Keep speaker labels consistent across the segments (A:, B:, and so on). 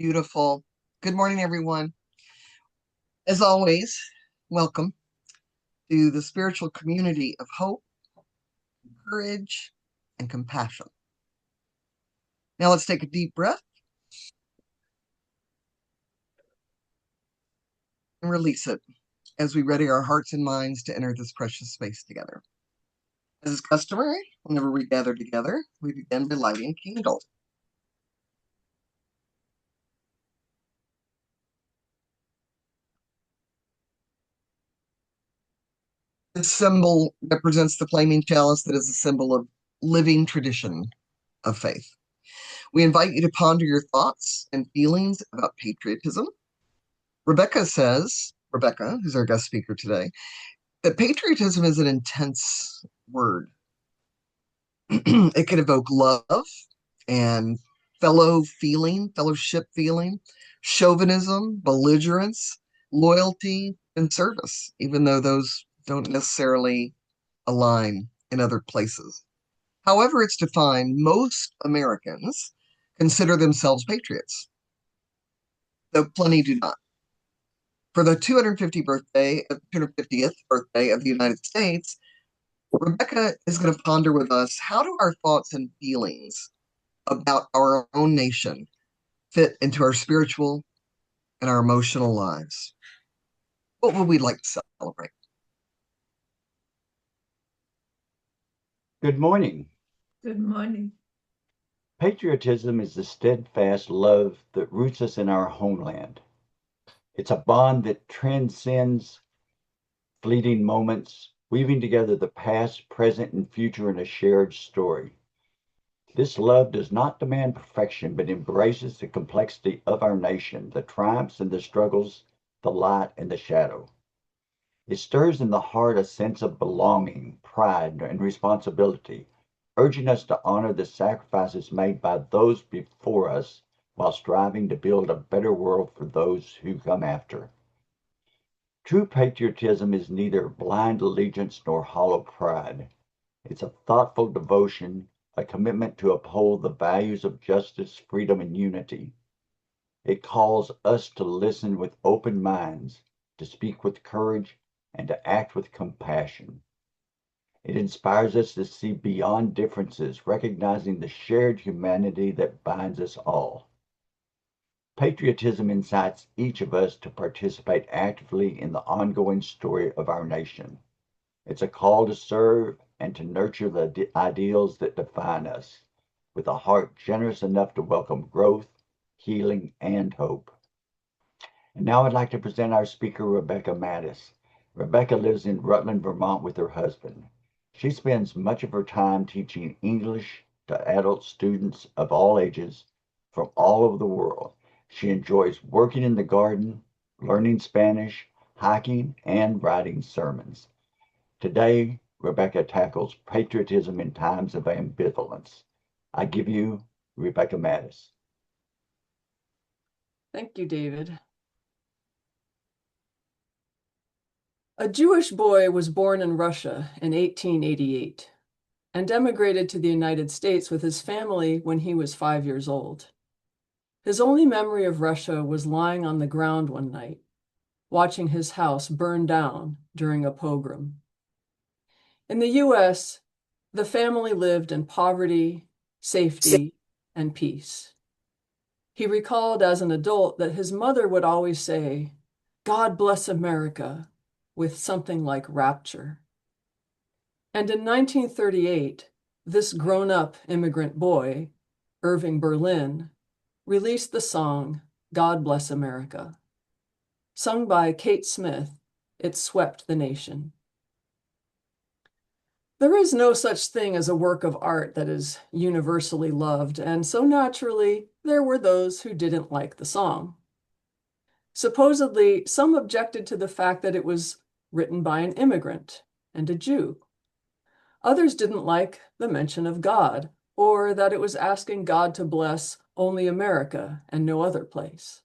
A: Beautiful. Good morning, everyone. As always, welcome to the spiritual community of hope, courage, and compassion. Now let's take a deep breath and release it as we ready our hearts and minds to enter this precious space together. As is customary, whenever we gather together, we begin by lighting a candle. This symbol represents the flaming chalice that is a symbol of living tradition of faith. We invite you to ponder your thoughts and feelings about patriotism. Rebecca, who's our guest speaker today, that patriotism is an intense word. It can evoke love and fellowship feeling, chauvinism, belligerence, loyalty, and service, even though those don't necessarily align in other places. However, it's defined, most Americans consider themselves patriots, though plenty do not. For the 250th birthday of the United States, Rebecca is going to ponder with us, how do our thoughts and feelings about our own nation fit into our spiritual and our emotional lives? What would we like to celebrate?
B: Good morning.
C: Good morning.
B: Patriotism is the steadfast love that roots us in our homeland. It's a bond that transcends fleeting moments, weaving together the past, present, and future in a shared story. This love does not demand perfection, but embraces the complexity of our nation, the triumphs and the struggles, the light and the shadow. It stirs in the heart a sense of belonging, pride, and responsibility, urging us to honor the sacrifices made by those before us while striving to build a better world for those who come after. True patriotism is neither blind allegiance nor hollow pride. It's a thoughtful devotion, a commitment to uphold the values of justice, freedom, and unity. It calls us to listen with open minds, to speak with courage, and to act with compassion. It inspires us to see beyond differences, recognizing the shared humanity that binds us all. Patriotism incites each of us to participate actively in the ongoing story of our nation. It's a call to serve and to nurture the ideals that define us, with a heart generous enough to welcome growth, healing, and hope. And now I'd like to present our speaker, Rebecca Mattis. Rebecca lives in Rutland, Vermont with her husband. She spends much of her time teaching English to adult students of all ages from all over the world. She enjoys working in the garden, learning Spanish, hiking, and writing sermons. Today, Rebecca tackles patriotism in times of ambivalence. I give you Rebecca Mattis.
C: Thank you, David. A Jewish boy was born in Russia in 1888 and emigrated to the United States with his family when he was 5 years old. His only memory of Russia was lying on the ground one night, watching his house burn down during a pogrom. In the US, the family lived in poverty, safety, and peace. He recalled as an adult that his mother would always say, "God bless America," with something like rapture. And in 1938, this grown-up immigrant boy, Irving Berlin, released the song, "God Bless America." Sung by Kate Smith, it swept the nation. There is no such thing as a work of art that is universally loved, and so naturally, there were those who didn't like the song. Supposedly, some objected to the fact that it was written by an immigrant and a Jew. Others didn't like the mention of God, or that it was asking God to bless only America and no other place.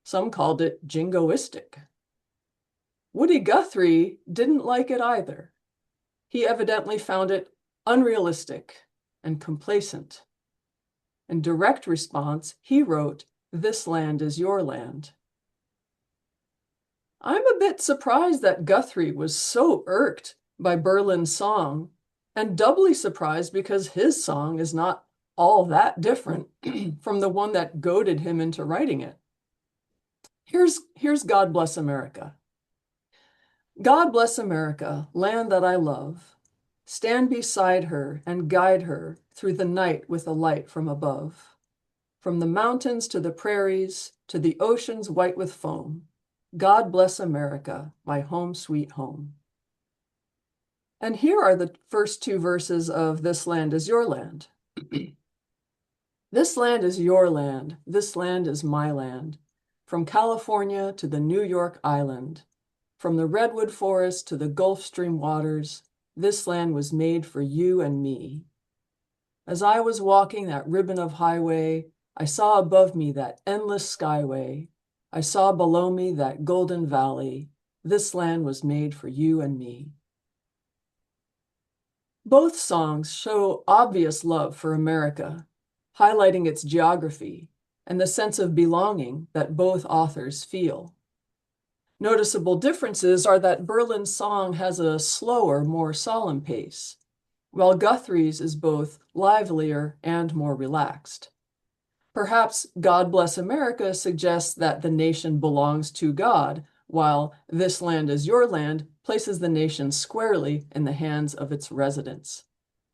C: Some called it jingoistic. Woody Guthrie didn't like it either. He evidently found it unrealistic and complacent. In direct response, he wrote, This land is your land. I'm a bit surprised that Guthrie was so irked by Berlin's song, and doubly surprised because his song is not all that different from the one that goaded him into writing it. Here's God Bless America. God bless America, land that I love. Stand beside her and guide her through the night with a light from above. From the mountains to the prairies, to the oceans white with foam. God bless America, my home sweet home. And here are the first two verses of This Land is Your Land. This land is your land, this land is my land. From California to the New York Island, from the redwood forest to the Gulf Stream waters, this land was made for you and me. As I was walking that ribbon of highway, I saw above me that endless skyway. I saw below me that golden valley. This land was made for you and me. Both songs show obvious love for America, highlighting its geography and the sense of belonging that both authors feel. Noticeable differences are that Berlin's song has a slower, more solemn pace, while Guthrie's is both livelier and more relaxed. Perhaps God Bless America suggests that the nation belongs to God, while This Land is Your Land places the nation squarely in the hands of its residents,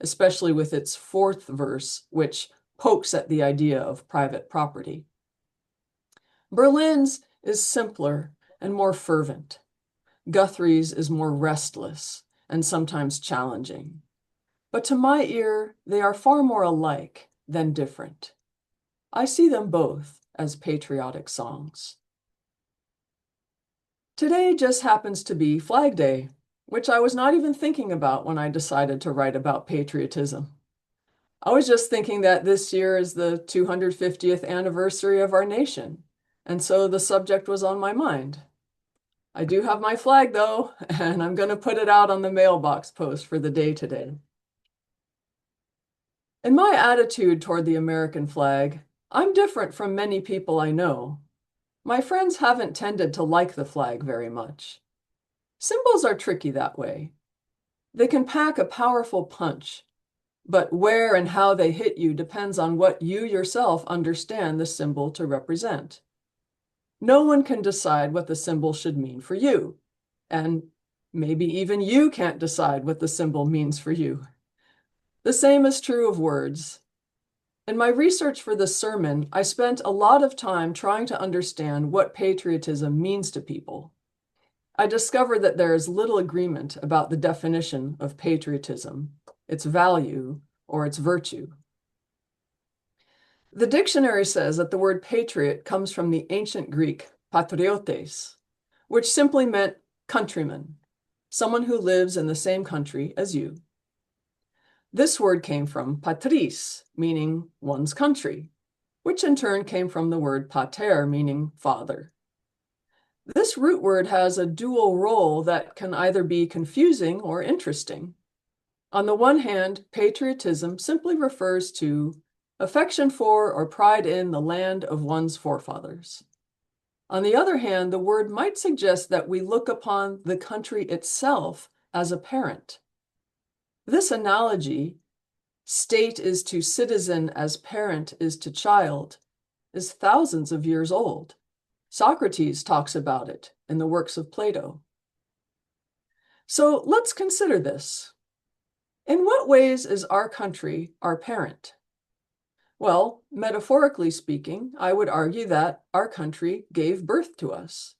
C: especially with its fourth verse, which pokes at the idea of private property. Berlin's is simpler and more fervent. Guthrie's is more restless and sometimes challenging. But to my ear, they are far more alike than different. I see them both as patriotic songs. Today just happens to be Flag Day, which I was not even thinking about when I decided to write about patriotism. I was just thinking that this year is the 250th anniversary of our nation, and so the subject was on my mind. I do have my flag though, and I'm going to put it out on the mailbox post for the day today. In my attitude toward the American flag, I'm different from many people I know. My friends haven't tended to like the flag very much. Symbols are tricky that way. They can pack a powerful punch, but where and how they hit you depends on what you yourself understand the symbol to represent. No one can decide what the symbol should mean for you, and maybe even you can't decide what the symbol means for you. The same is true of words. In my research for this sermon, I spent a lot of time trying to understand what patriotism means to people. I discovered that there is little agreement about the definition of patriotism, its value, or its virtue. The dictionary says that the word patriot comes from the ancient Greek patriotes, which simply meant countryman, someone who lives in the same country as you. This word came from patris, meaning one's country, which in turn came from the word pater, meaning father. This root word has a dual role that can either be confusing or interesting. On the one hand, patriotism simply refers to affection for or pride in the land of one's forefathers. On the other hand, the word might suggest that we look upon the country itself as a parent. This analogy, state is to citizen as parent is to child, is thousands of years old. Socrates talks about it in the works of Plato. So let's consider this. In what ways is our country our parent? Well, metaphorically speaking, I would argue that our country gave birth to us.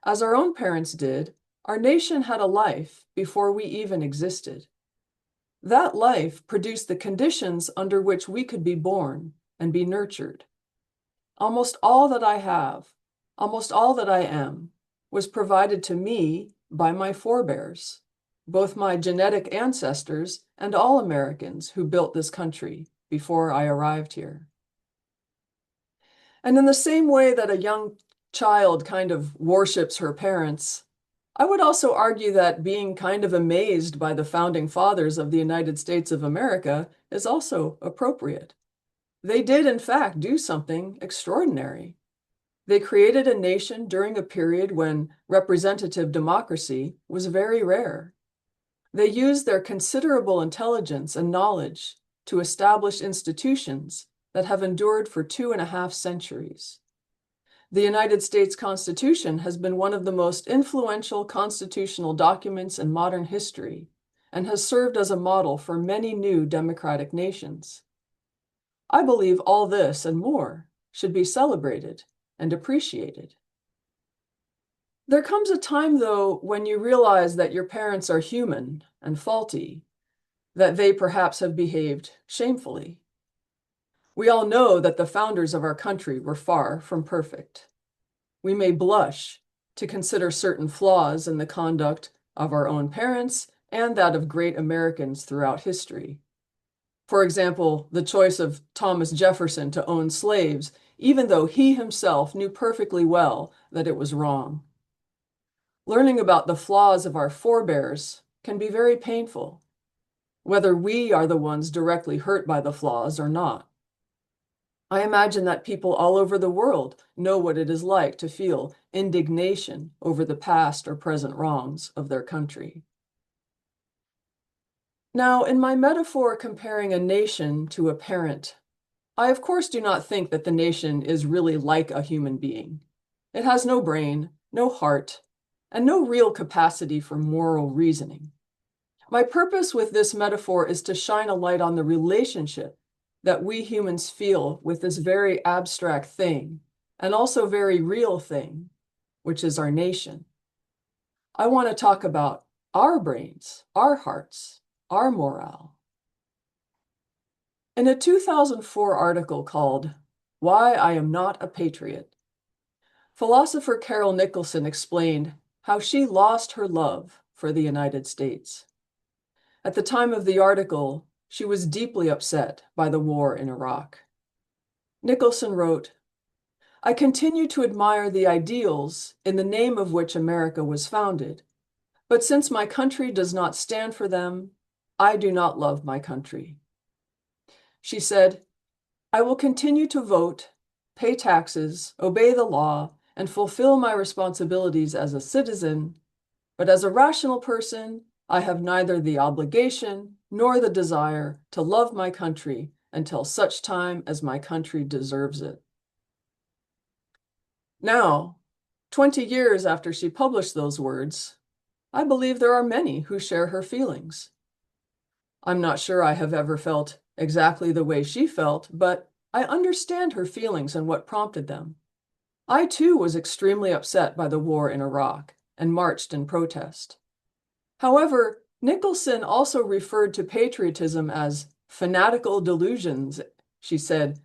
C: As our own parents did, our nation had a life before we even existed. That life produced the conditions under which we could be born and be nurtured. Almost all that I have, almost all that I am, was provided to me by my forebears, both my genetic ancestors and all Americans who built this country before I arrived here. And in the same way that a young child kind of worships her parents, I would also argue that being kind of amazed by the founding fathers of the United States of America is also appropriate. They did, in fact, do something extraordinary. They created a nation during a period when representative democracy was very rare. They used their considerable intelligence and knowledge to establish institutions that have endured for 2.5 centuries. The United States Constitution has been one of the most influential constitutional documents in modern history and has served as a model for many new democratic nations. I believe all this and more should be celebrated and appreciated. There comes a time, though, when you realize that your parents are human and faulty, that they perhaps have behaved shamefully. We all know that the founders of our country were far from perfect. We may blush to consider certain flaws in the conduct of our own parents and that of great Americans throughout history. For example, the choice of Thomas Jefferson to own slaves, even though he himself knew perfectly well that it was wrong. Learning about the flaws of our forebears can be very painful, whether we are the ones directly hurt by the flaws or not. I imagine that people all over the world know what it is like to feel indignation over the past or present wrongs of their country. Now, in my metaphor comparing a nation to a parent, I of course do not think that the nation is really like a human being. It has no brain, no heart, and no real capacity for moral reasoning. My purpose with this metaphor is to shine a light on the relationship that we humans feel with this very abstract thing, and also very real thing, which is our nation. I want to talk about our brains, our hearts, our morale. In a 2004 article called "Why I Am Not a Patriot," philosopher Carol Nicholson explained how she lost her love for the United States. At the time of the article, she was deeply upset by the war in Iraq. Nicholson wrote, "I continue to admire the ideals in the name of which America was founded, but since my country does not stand for them, I do not love my country." She said, "I will continue to vote, pay taxes, obey the law, and fulfill my responsibilities as a citizen, but as a rational person, I have neither the obligation nor the desire to love my country until such time as my country deserves it." Now, 20 years after she published those words, I believe there are many who share her feelings. I'm not sure I have ever felt exactly the way she felt, but I understand her feelings and what prompted them. I too was extremely upset by the war in Iraq and marched in protest. However, Nicholson also referred to patriotism as fanatical delusions. She said,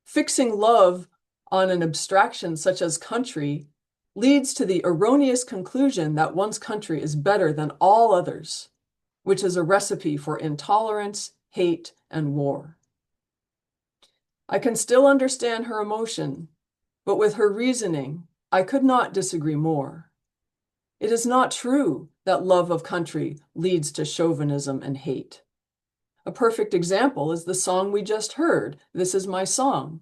C: "Fixing love on an abstraction such as country leads to the erroneous conclusion that one's country is better than all others, which is a recipe for intolerance, hate, and war." I can still understand her emotion, but with her reasoning, I could not disagree more. It is not true that love of country leads to chauvinism and hate. A perfect example is the song we just heard, "This Is My Song,"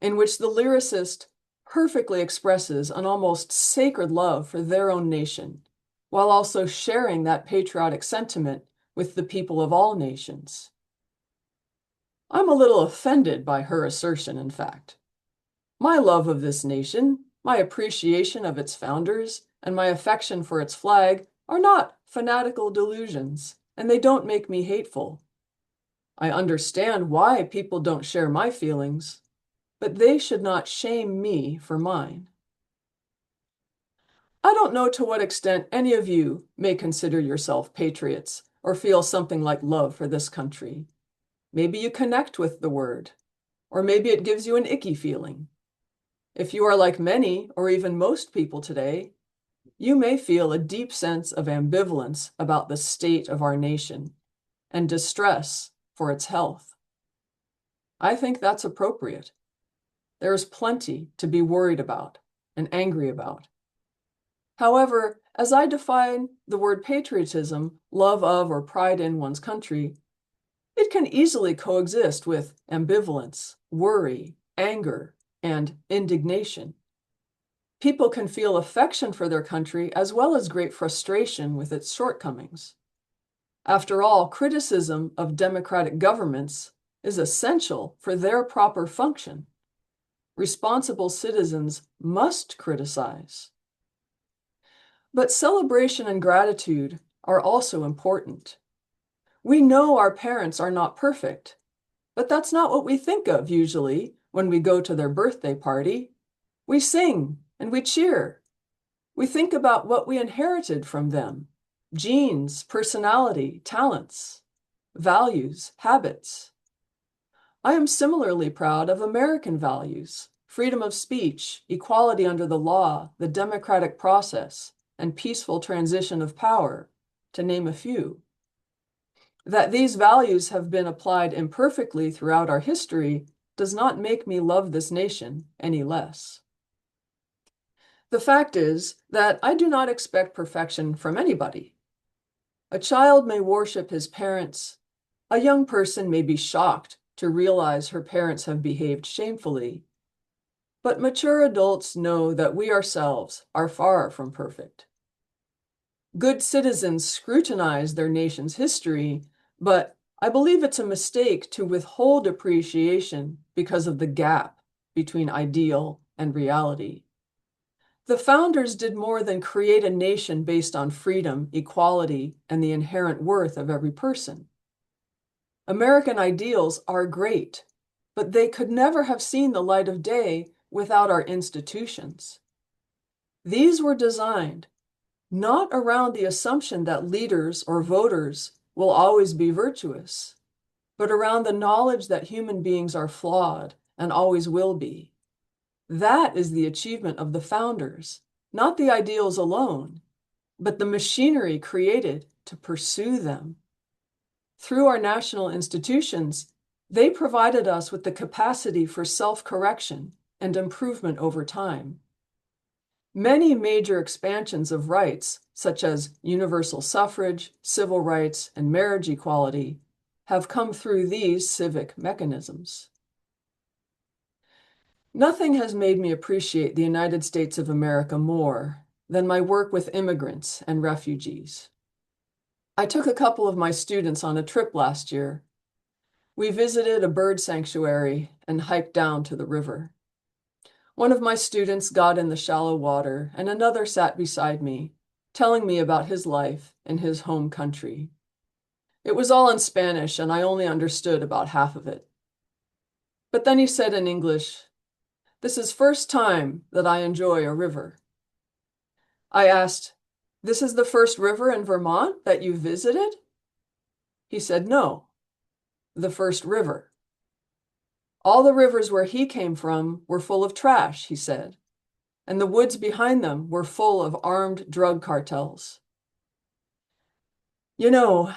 C: in which the lyricist perfectly expresses an almost sacred love for their own nation, while also sharing that patriotic sentiment with the people of all nations. I'm a little offended by her assertion, in fact. My love of this nation, my appreciation of its founders, and my affection for its flag are not fanatical delusions, and they don't make me hateful. I understand why people don't share my feelings, but they should not shame me for mine. I don't know to what extent any of you may consider yourself patriots or feel something like love for this country. Maybe you connect with the word, or maybe it gives you an icky feeling. If you are like many or even most people today, you may feel a deep sense of ambivalence about the state of our nation and distress for its health. I think that's appropriate. There is plenty to be worried about and angry about. However, as I define the word patriotism, love of or pride in one's country, It can easily coexist with ambivalence, worry, anger, and indignation. People can feel affection for their country as well as great frustration with its shortcomings. After all, criticism of democratic governments is essential for their proper function. Responsible citizens must criticize. But celebration and gratitude are also important. We know our parents are not perfect, but that's not what we think of usually when we go to their birthday party. We sing and we cheer. We think about what we inherited from them: genes, personality, talents, values, habits. I am similarly proud of American values: freedom of speech, equality under the law, the democratic process, and peaceful transition of power, to name a few. That these values have been applied imperfectly throughout our history does not make me love this nation any less. The fact is that I do not expect perfection from anybody. A child may worship his parents. A young person may be shocked to realize her parents have behaved shamefully. But mature adults know that we ourselves are far from perfect. Good citizens scrutinize their nation's history, but I believe it's a mistake to withhold appreciation because of the gap between ideal and reality. The founders did more than create a nation based on freedom, equality, and the inherent worth of every person. American ideals are great, but they could never have seen the light of day without our institutions. These were designed not around the assumption that leaders or voters will always be virtuous, but around the knowledge that human beings are flawed and always will be. That is the achievement of the founders, not the ideals alone, but the machinery created to pursue them. Through our national institutions, they provided us with the capacity for self-correction and improvement over time. Many major expansions of rights, such as universal suffrage, civil rights, and marriage equality, have come through these civic mechanisms. Nothing has made me appreciate the United States of America more than my work with immigrants and refugees. I took a couple of my students on a trip last year. We visited a bird sanctuary and hiked down to the river. One of my students got in the shallow water, and another sat beside me, telling me about his life in his home country. It was all in Spanish, and I only understood about half of it. But then he said in English, "This is first time that I enjoy a river." I asked, "This is the first river in Vermont that you visited?" He said, "No, the first river." All the rivers where he came from were full of trash, he said, and the woods behind them were full of armed drug cartels. You know,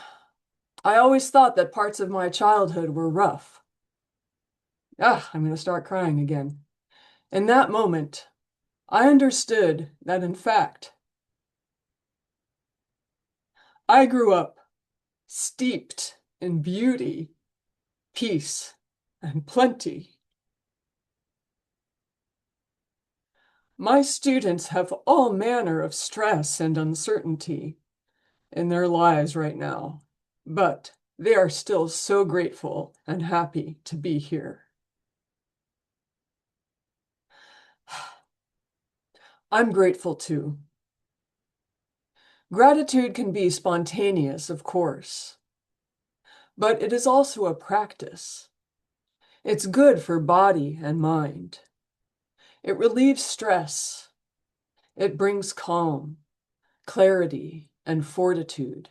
C: I always thought that parts of my childhood were rough. I'm going to start crying again. In that moment, I understood that, in fact, I grew up steeped in beauty, peace, and plenty. My students have all manner of stress and uncertainty in their lives right now, but they are still so grateful and happy to be here. I'm grateful too. Gratitude can be spontaneous, of course, but it is also a practice. It's good for body and mind. It relieves stress. It brings calm, clarity, and fortitude.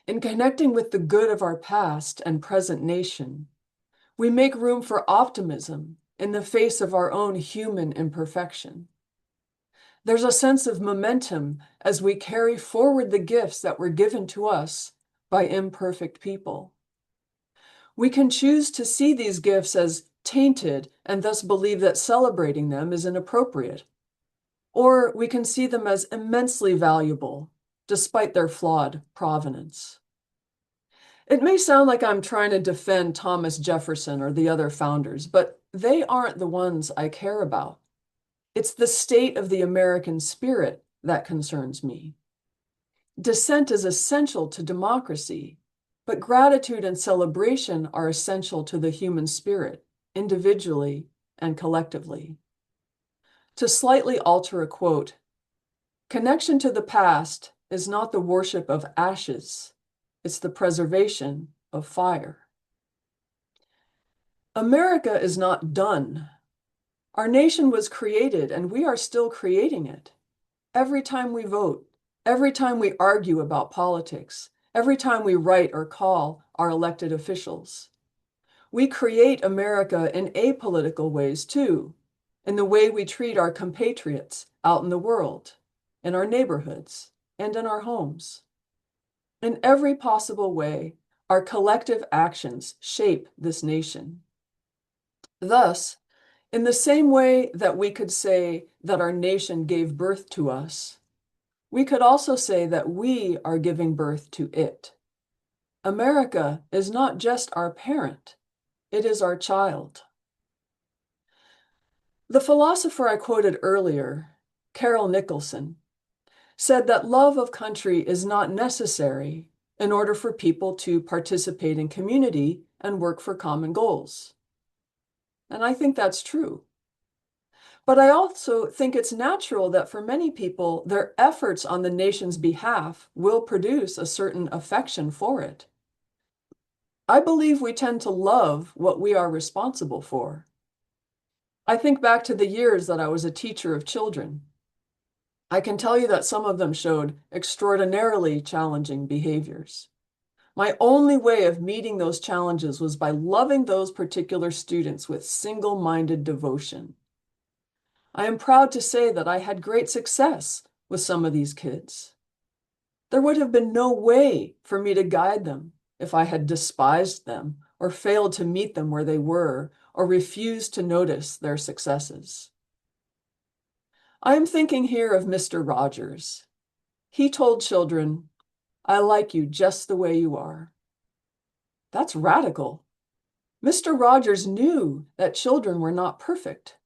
C: In connecting with the good of our past and present nation, we make room for optimism in the face of our own human imperfection. There's a sense of momentum as we carry forward the gifts that were given to us by imperfect people. We can choose to see these gifts as tainted and thus believe that celebrating them is inappropriate. Or we can see them as immensely valuable, despite their flawed provenance. It may sound like I'm trying to defend Thomas Jefferson or the other founders, but they aren't the ones I care about. It's the state of the American spirit that concerns me. Dissent is essential to democracy, but gratitude and celebration are essential to the human spirit, individually and collectively. To slightly alter a quote, connection to the past is not the worship of ashes, it's the preservation of fire. America is not done. Our nation was created, and we are still creating it. Every time we vote, every time we argue about politics, every time we write or call our elected officials. We create America in apolitical ways too, in the way we treat our compatriots out in the world, in our neighborhoods, and in our homes. In every possible way, our collective actions shape this nation. Thus, in the same way that we could say that our nation gave birth to us, we could also say that we are giving birth to it. America is not just our parent, it is our child. The philosopher I quoted earlier, Carol Nicholson, said that love of country is not necessary in order for people to participate in community and work for common goals. And I think that's true. But I also think it's natural that for many people, their efforts on the nation's behalf will produce a certain affection for it. I believe we tend to love what we are responsible for. I think back to the years that I was a teacher of children. I can tell you that some of them showed extraordinarily challenging behaviors. My only way of meeting those challenges was by loving those particular students with single-minded devotion. I am proud to say that I had great success with some of these kids. There would have been no way for me to guide them if I had despised them or failed to meet them where they were or refused to notice their successes. I am thinking here of Mr. Rogers. He told children, "I like you just the way you are." That's radical. Mr. Rogers knew that children were not perfect.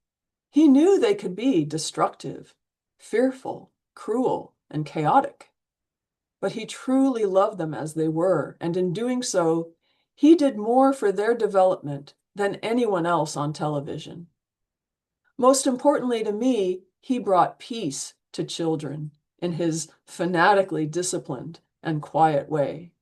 C: He knew they could be destructive, fearful, cruel, and chaotic. But he truly loved them as they were, and in doing so, he did more for their development than anyone else on television. Most importantly to me, he brought peace to children in his fanatically disciplined and quiet way.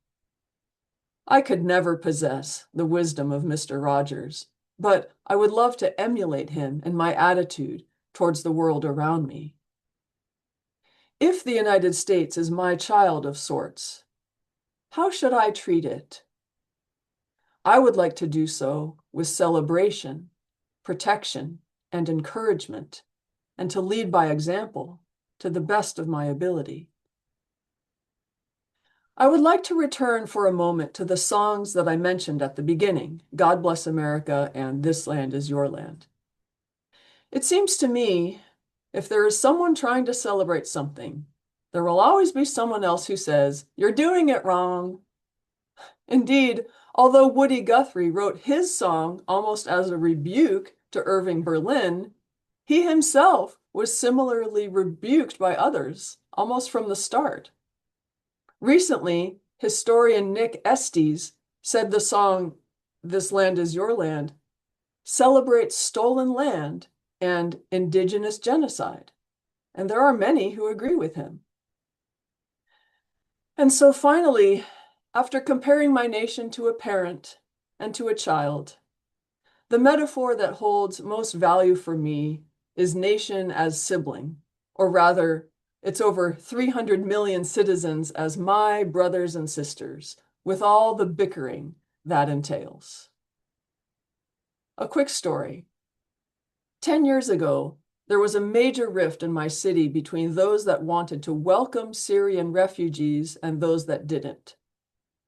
C: I could never possess the wisdom of Mr. Rogers, but I would love to emulate him in my attitude towards the world around me. If the United States is my child of sorts, how should I treat it? I would like to do so with celebration, protection, and encouragement, and to lead by example to the best of my ability. I would like to return for a moment to the songs that I mentioned at the beginning, God Bless America and This Land Is Your Land. It seems to me, if there is someone trying to celebrate something, there will always be someone else who says, "You're doing it wrong." Indeed, although Woody Guthrie wrote his song almost as a rebuke to Irving Berlin, he himself was similarly rebuked by others, almost from the start. Recently, historian Nick Estes said the song, This Land Is Your Land, celebrates stolen land and indigenous genocide. And there are many who agree with him. And so finally, after comparing my nation to a parent and to a child, the metaphor that holds most value for me is nation as sibling, or rather, it's over 300 million citizens as my brothers and sisters, with all the bickering that entails. A quick story. 10 years ago, there was a major rift in my city between those that wanted to welcome Syrian refugees and those that didn't.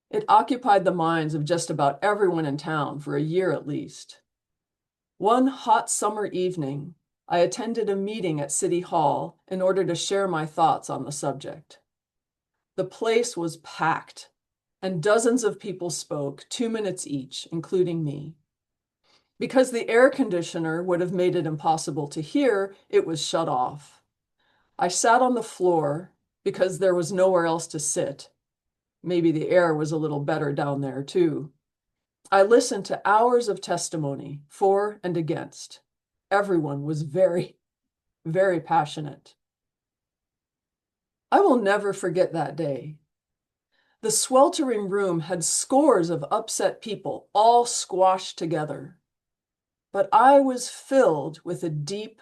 C: It occupied the minds of just about everyone in town for a year at least. One hot summer evening, I attended a meeting at City Hall in order to share my thoughts on the subject. The place was packed, and dozens of people spoke, 2 minutes each, including me. Because the air conditioner would have made it impossible to hear, it was shut off. I sat on the floor because there was nowhere else to sit. Maybe the air was a little better down there, too. I listened to hours of testimony, for and against. Everyone was very, very passionate. I will never forget that day. The sweltering room had scores of upset people, all squashed together. But I was filled with a deep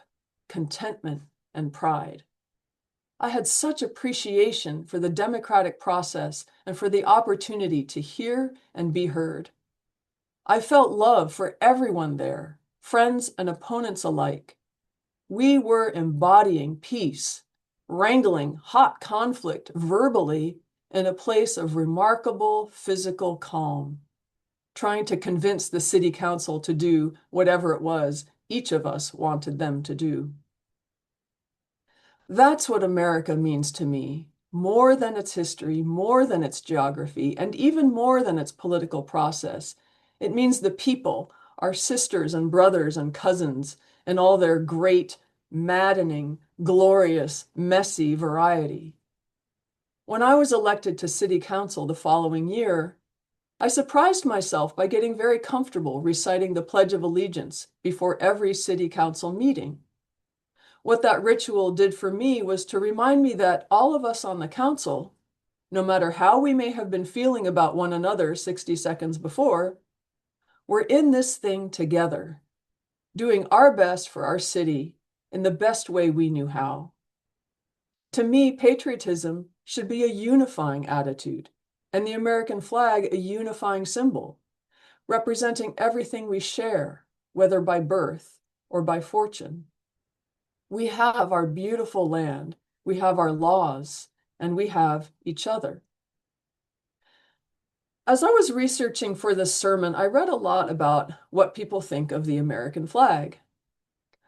C: contentment and pride. I had such appreciation for the democratic process and for the opportunity to hear and be heard. I felt love for everyone there, friends and opponents alike. We were embodying peace, wrangling hot conflict verbally in a place of remarkable physical calm, trying to convince the city council to do whatever it was each of us wanted them to do. That's what America means to me, more than its history, more than its geography, and even more than its political process. It means the people, our sisters and brothers and cousins, in all their great, maddening, glorious, messy variety. When I was elected to city council the following year, I surprised myself by getting very comfortable reciting the Pledge of Allegiance before every city council meeting. What that ritual did for me was to remind me that all of us on the council, no matter how we may have been feeling about one another 60 seconds before, we're in this thing together, doing our best for our city in the best way we knew how. To me, patriotism should be a unifying attitude, and the American flag a unifying symbol, representing everything we share, whether by birth or by fortune. We have our beautiful land, we have our laws, and we have each other. As I was researching for this sermon, I read a lot about what people think of the American flag.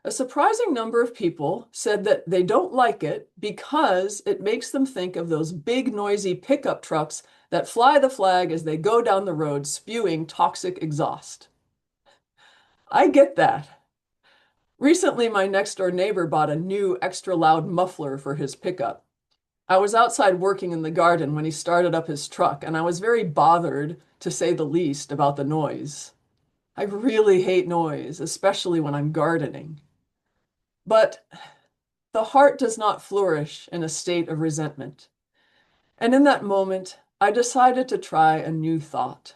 C: A surprising number of people said that they don't like it because it makes them think of those big, noisy pickup trucks that fly the flag as they go down the road, spewing toxic exhaust. I get that. Recently, my next-door neighbor bought a new extra loud muffler for his pickup. I was outside working in the garden when he started up his truck, and I was very bothered, to say the least, about the noise. I really hate noise, especially when I'm gardening. But the heart does not flourish in a state of resentment. And in that moment, I decided to try a new thought.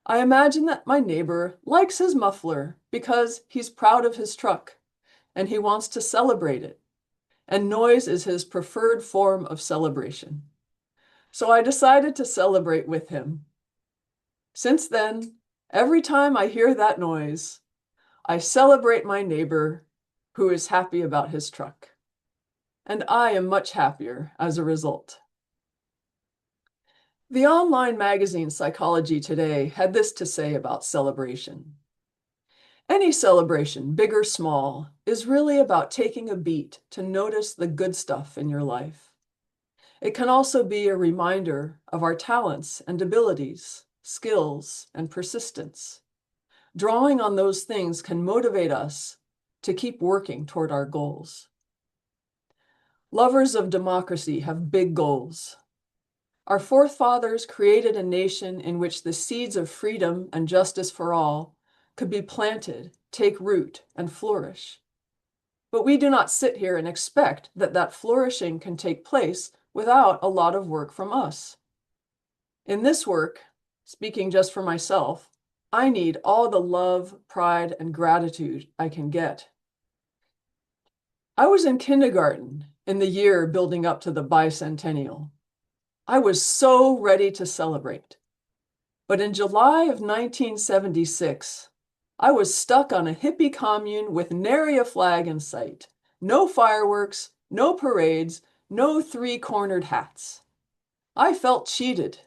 C: I imagine that my neighbor likes his muffler because he's proud of his truck and he wants to celebrate it. And noise is his preferred form of celebration. So I decided to celebrate with him. Since then, every time I hear that noise, I celebrate my neighbor who is happy about his truck. And I am much happier as a result. The online magazine Psychology Today had this to say about celebration. Any celebration, big or small, is really about taking a beat to notice the good stuff in your life. It can also be a reminder of our talents and abilities, skills, and persistence. Drawing on those things can motivate us to keep working toward our goals. Lovers of democracy have big goals. Our forefathers created a nation in which the seeds of freedom and justice for all could be planted, take root, and flourish. But we do not sit here and expect that that flourishing can take place without a lot of work from us. In this work, speaking just for myself, I need all the love, pride, and gratitude I can get. I was in kindergarten in the year building up to the bicentennial. I was so ready to celebrate. But in July of 1976, I was stuck on a hippie commune with nary a flag in sight. No fireworks, no parades, no three-cornered hats. I felt cheated.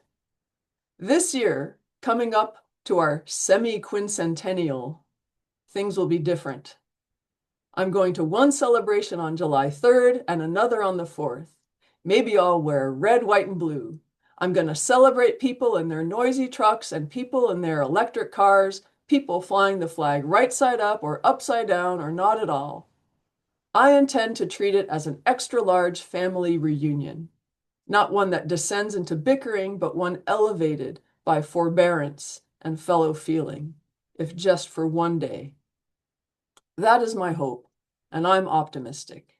C: This year, coming up to our semi-quincentennial, things will be different. I'm going to one celebration on July 3rd and another on the 4th. Maybe I'll wear red, white, and blue. I'm going to celebrate people in their noisy trucks and people in their electric cars, people flying the flag right side up or upside down or not at all. I intend to treat it as an extra-large family reunion, not one that descends into bickering, but one elevated by forbearance and fellow feeling, if just for one day. That is my hope, and I'm optimistic.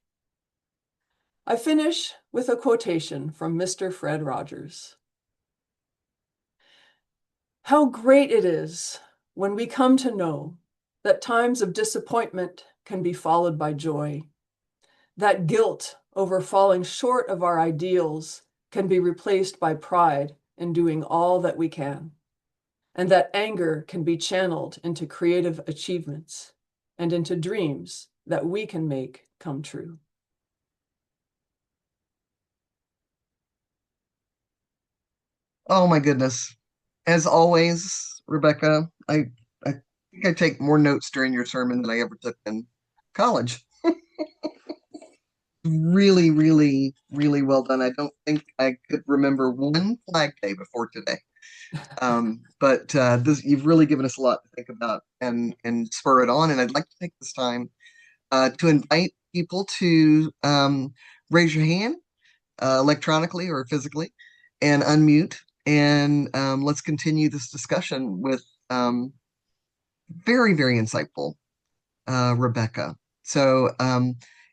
C: I finish with a quotation from Mr. Fred Rogers. How great it is when we come to know that times of disappointment can be followed by joy, that guilt over falling short of our ideals can be replaced by pride in doing all that we can, and that anger can be channeled into creative achievements and into dreams that we can make come true.
A: Oh my goodness. As always, Rebecca, I think I take more notes during your sermon than I ever took in college. Really, really, really well done. I don't think I could remember one Flag Day before today. But this you've really given us a lot to think about and spur it on. And I'd like to take this time to invite people to raise your hand electronically or physically and unmute. And let's continue this discussion with very, very insightful Rebecca. So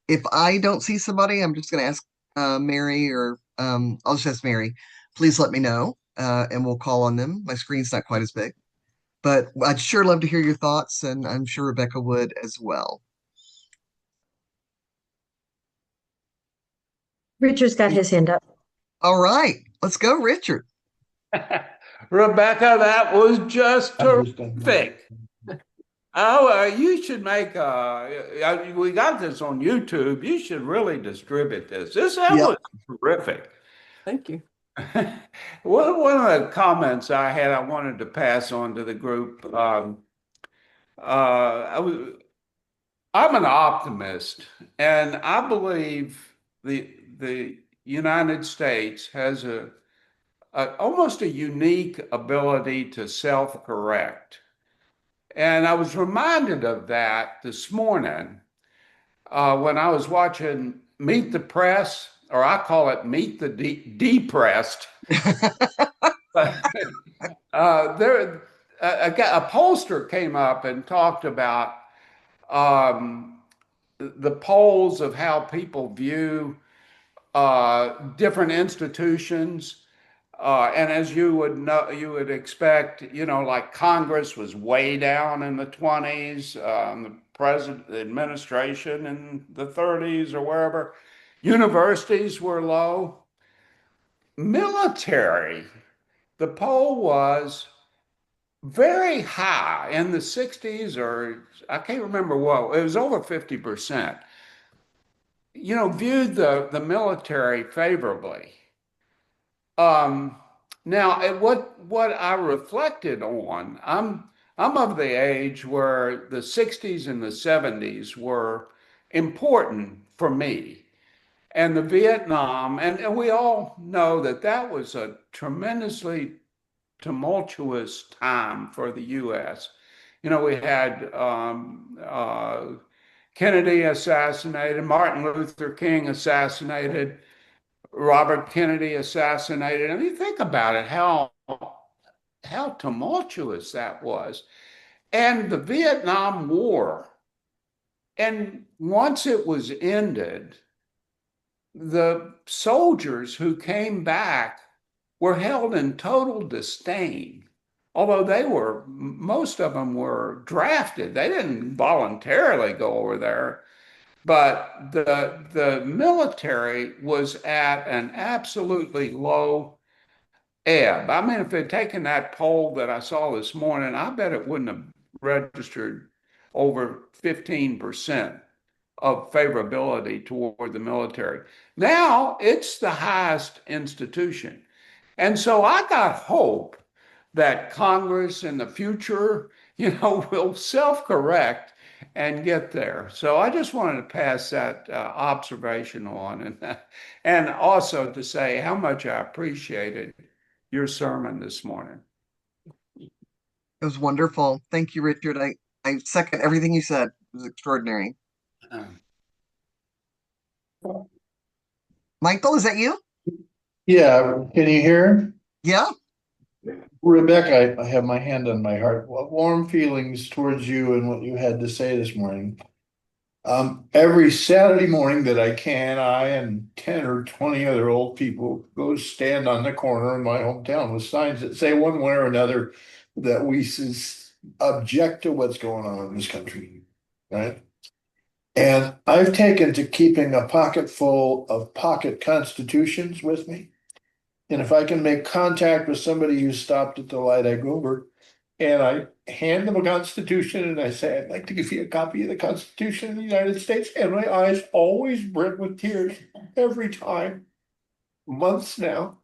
A: if I don't see somebody, I'm just going to ask Mary or I'll just ask Mary. Please let me know and we'll call on them. My screen's not quite as big, but I'd sure love to hear your thoughts, and I'm sure Rebecca would as well.
D: Richard's got his hand up.
A: All right, let's go, Richard.
E: Rebecca, that was just terrific. Oh, you should make we got this on YouTube. You should really distribute this. That
A: Yep.
E: was terrific.
C: Thank you.
E: One of the comments I had, I wanted to pass on to the group. I'm an optimist, and I believe the United States has almost a unique ability to self-correct. And I was reminded of that this morning when I was watching Meet the Press, or I call it Meet the Depressed. A pollster came up and talked about the polls of how people view different institutions. And as you would know, you would expect, like Congress was way down in the 20s, the administration in the 30s or wherever. Universities were low. Military, the poll was very high in the 60s, or I can't remember what, it was over 50%, viewed the military favorably. Now, what I reflected on, I'm of the age where the 60s and the 70s were important for me. And the Vietnam, and we all know that was a tremendously tumultuous time for the U.S. We had Kennedy assassinated, Martin Luther King assassinated, Robert Kennedy assassinated. I mean, think about it, how tumultuous that was. And the Vietnam War. And once it was ended, the soldiers who came back were held in total disdain. Although most of them were drafted. They didn't voluntarily go over there. But the military was at an absolutely low ebb. I mean, if they'd taken that poll that I saw this morning, I bet it wouldn't have registered over 15% of favorability toward the military. Now it's the highest institution. And so I got hope that Congress in the future, will self-correct and get there. So I just wanted to pass that observation on, and also to say how much I appreciated your sermon this morning.
A: It was wonderful. Thank you, Richard. I second everything you said. It was extraordinary. Michael, is that you?
F: Yeah, can you hear?
A: Yeah.
F: Rebecca, I have my hand on my heart. Warm feelings towards you and what you had to say this morning. Every Saturday morning that I can, I and 10 or 20 other old people go stand on the corner in my hometown with signs that say one way or another that we object to what's going on in this country, right? And I've taken to keeping a pocket full of pocket constitutions with me. And if I can make contact with somebody who stopped at the light, I go over and I hand them a constitution and I say, I'd like to give you a copy of the Constitution of the United States. And my eyes always brim with tears every time, months now.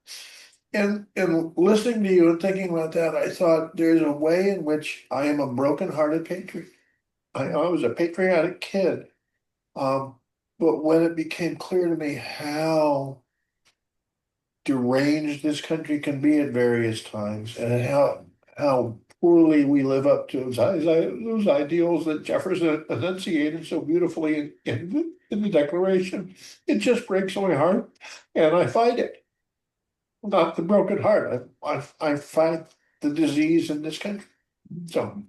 F: And listening to you and thinking about that, I thought there's a way in which I am a broken-hearted patriot. I was a patriotic kid. But when it became clear to me how deranged this country can be at various times and how poorly we live up to those ideals that Jefferson enunciated so beautifully in the Declaration. It just breaks my heart, and I fight it. Not the broken heart. I fight the disease in this country. So,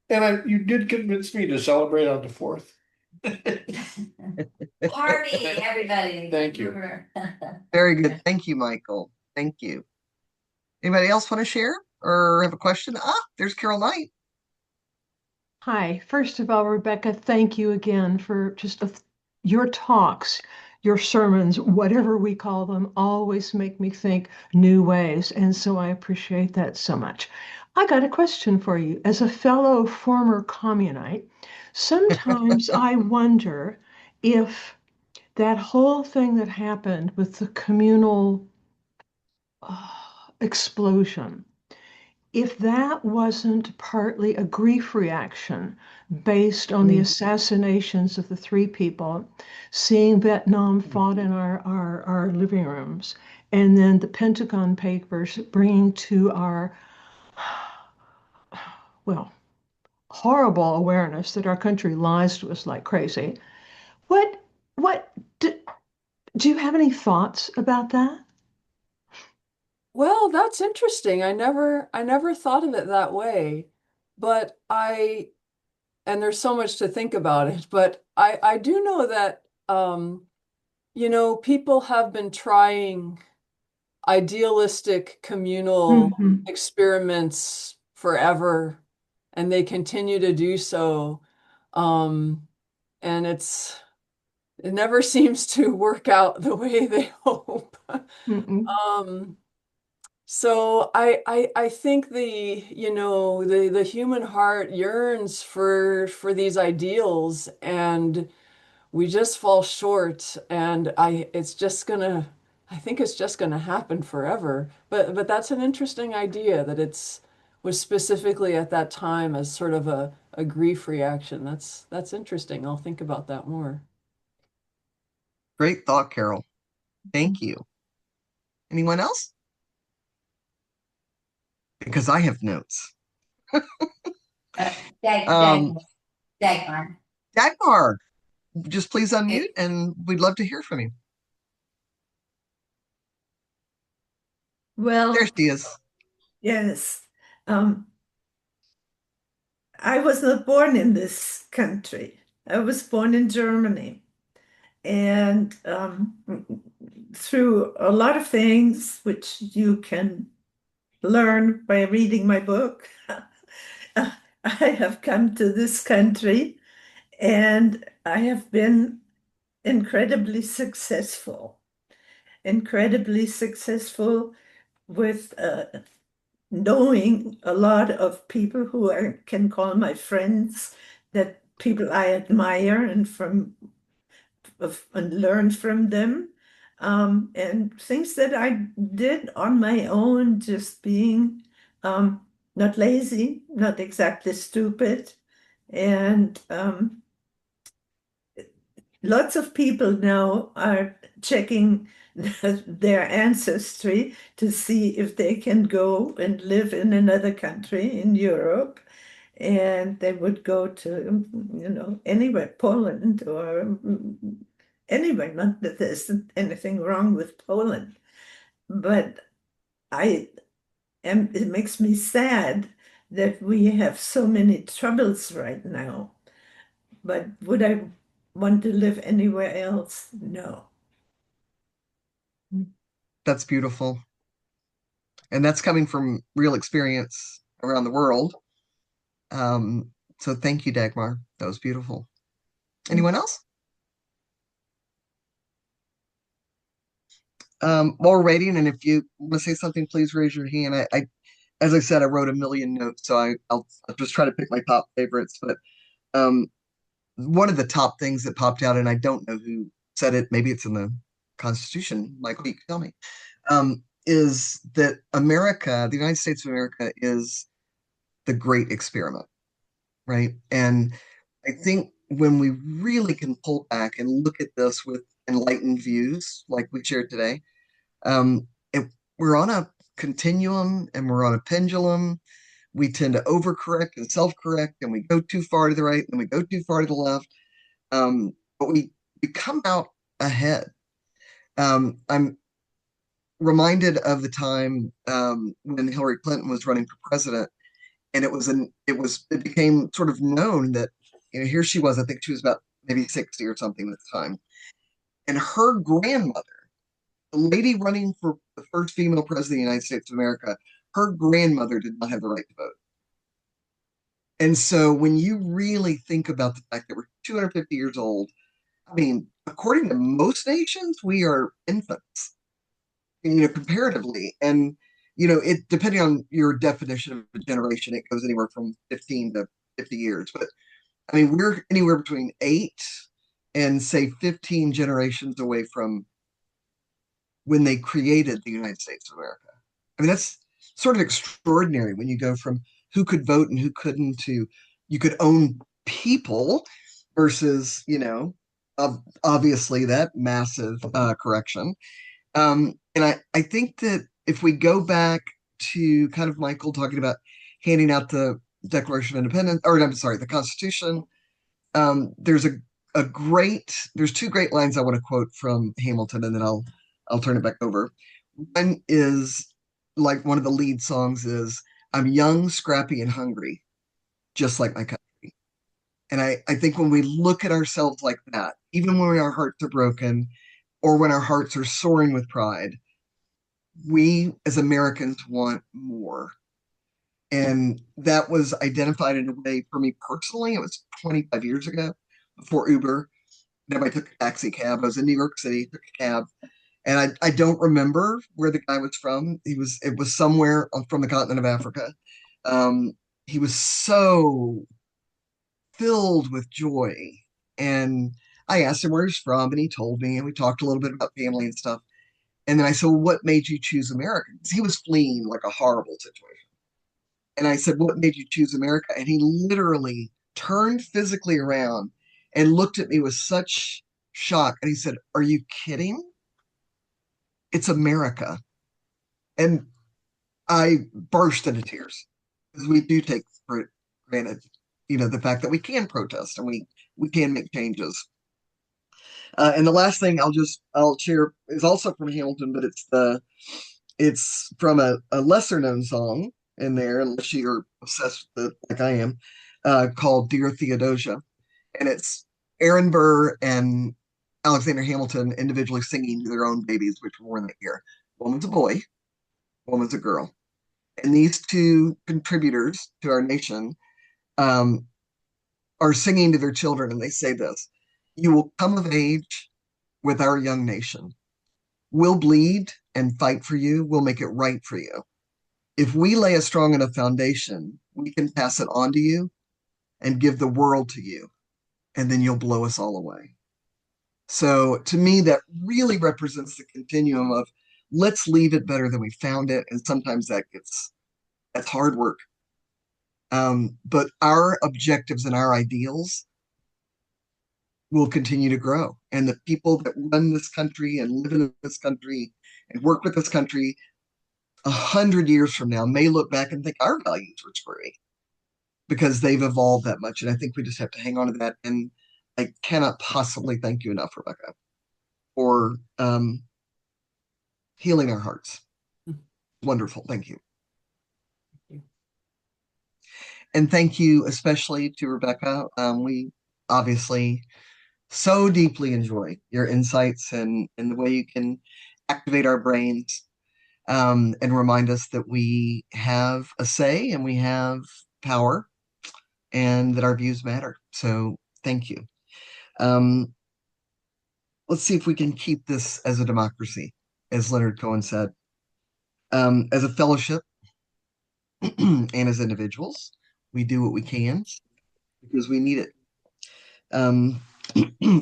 F: and you did convince me to celebrate on the 4th.
G: Party, everybody.
F: Thank you.
A: Very good. Thank you, Michael. Thank you. Anybody else want to share or have a question? There's Carol Knight.
H: Hi. First of all, Rebecca, thank you again for just your talks, your sermons, whatever we call them, always make me think new ways. And so I appreciate that so much. I got a question for you. As a fellow former communite, sometimes I wonder if that whole thing that happened with the communal explosion, if that wasn't partly a grief reaction based on the assassinations of the 3 people, seeing Vietnam fought in our living rooms, and then the Pentagon Papers bringing to our, well, horrible awareness that our country lies to us like crazy. What do you have any thoughts about that?
C: Well, that's interesting. I never thought of it that way. But and there's so much to think about it, but I do know that people have been trying idealistic communal
H: Mhm.
C: experiments forever, and they continue to do so. And it never seems to work out the way they hope.
H: Mm-mm.
C: So I think the human heart yearns for these ideals, and we just fall short, and I think it's just gonna happen forever. But that's an interesting idea that was specifically at that time as sort of a grief reaction. That's interesting. I'll think about that more.
A: Great thought, Carol. Thank you. Anyone else? Because I have notes. Um,
G: Dagmar.
A: Dagmar, just please unmute and we'd love to hear from you.
D: Well,
A: There she is.
D: yes. I was not born in this country. I was born in Germany. And through a lot of things which you can learn by reading my book, I have come to this country and I have been incredibly successful with knowing a lot of people who I can call my friends, that people I admire and learn from them, and things that I did on my own, just being not lazy, not exactly stupid, and lots of people now are checking their ancestry to see if they can go and live in another country in Europe. And they would go to, anywhere, Poland or anywhere. Not that there's anything wrong with Poland, but I it makes me sad that we have so many troubles right now. But would I want to live anywhere else? No.
A: That's beautiful. And that's coming from real experience around the world. So thank you, Dagmar. That was beautiful. Anyone else? While we're waiting, and if you want to say something, please raise your hand. As I said, I wrote a million notes, so I'll just try to pick my top favorites. But um, one of the top things that popped out, and I don't know who said it, maybe it's in the Constitution, Michael, you can tell me, is that America, the United States of America, is the great experiment, right? And I think when we really can pull back and look at this with enlightened views, like we shared today, um, it, we're on a continuum and we're on a pendulum. We tend to overcorrect and self-correct, and we go too far to the right, and we go too far to the left. But we come out ahead. I'm reminded of the time when Hillary Clinton was running for president, and it became sort of known that here she was. I think she was about maybe 60 or something at the time, and her grandmother, the lady running for the first female president of the United States of America, her grandmother did not have the right to vote. And so when you really think about the fact that we're 250 years old, I mean, according to most nations, we are infants, comparatively. And, it depending on your definition of a generation, it goes anywhere from 15 to 50 years. But I mean, we're anywhere between 8 and say 15 generations away from when they created the United States of America. I mean, that's sort of extraordinary when you go from who could vote and who couldn't to you could own people versus, obviously that massive correction. And I think that if we go back to kind of Michael talking about handing out the Declaration of Independence, or I'm sorry, the Constitution, there's there's two great lines I want to quote from Hamilton, and then I'll turn it back over. One is like one of the lead songs is I'm young, scrappy, and hungry, just like my country. And I think when we look at ourselves like that, even when our hearts are broken or when our hearts are soaring with pride, we as Americans want more. And that was identified in a way for me personally. It was 25 years ago before Uber. Then I took a taxi cab. I was in New York City, took a cab, and I don't remember where the guy was from. It was somewhere from the continent of Africa. He was so filled with joy, and I asked him where he's from, and he told me, and we talked a little bit about family and stuff. And then I said, well, "What made you choose America?" Because he was fleeing like a horrible situation. And I said, "What made you choose America?" And he literally turned physically around and looked at me with such shock, and he said, "Are you kidding? It's America." And I burst into tears because we do take for granted, the fact that we can protest and we can make changes. And the last thing I'll share is also from Hamilton, but it's from a lesser known song in there, unless you're obsessed with it like I am, called "Dear Theodosia," and it's Aaron Burr and Alexander Hamilton individually singing to their own babies, which were born that year. One was a boy, one was a girl. And these two contributors to our nation um, are singing to their children, and they say this: "You will come of age with our young nation. We'll bleed and fight for you. We'll make it right for you. If we lay a strong enough foundation, we can pass it on to you and give the world to you, and then you'll blow us all away." So to me, that really represents the continuum of let's leave it better than we found it. And sometimes that's hard work. But our objectives and our ideals will continue to grow. And the people that run this country and live in this country and work with this country 100 years from now may look back and think our values were screwy because they've evolved that much. And I think we just have to hang on to that. And I cannot possibly thank you enough, Rebecca, for healing our hearts. Wonderful. Thank you. And thank you especially to Rebecca. We obviously so deeply enjoy your insights and the way you can activate our brains and remind us that we have a say and we have power and that our views matter. So thank you. Let's see if we can keep this as a democracy, as Leonard Cohen said, as a fellowship and as individuals. We do what we can because we need it.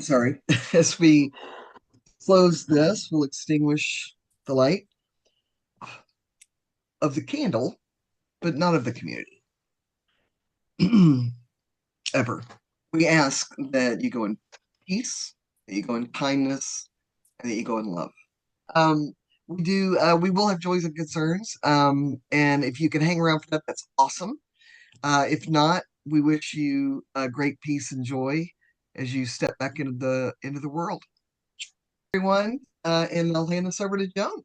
A: Sorry, as we close this, we'll extinguish the light of the candle, but not of the community. Ever. We ask that you go in peace, that you go in kindness, and that you go in love. We will have joys and concerns. And if you can hang around for that, that's awesome. If not, we wish you great peace and joy as you step back into the world. Everyone, and I'll hand this over to Joan.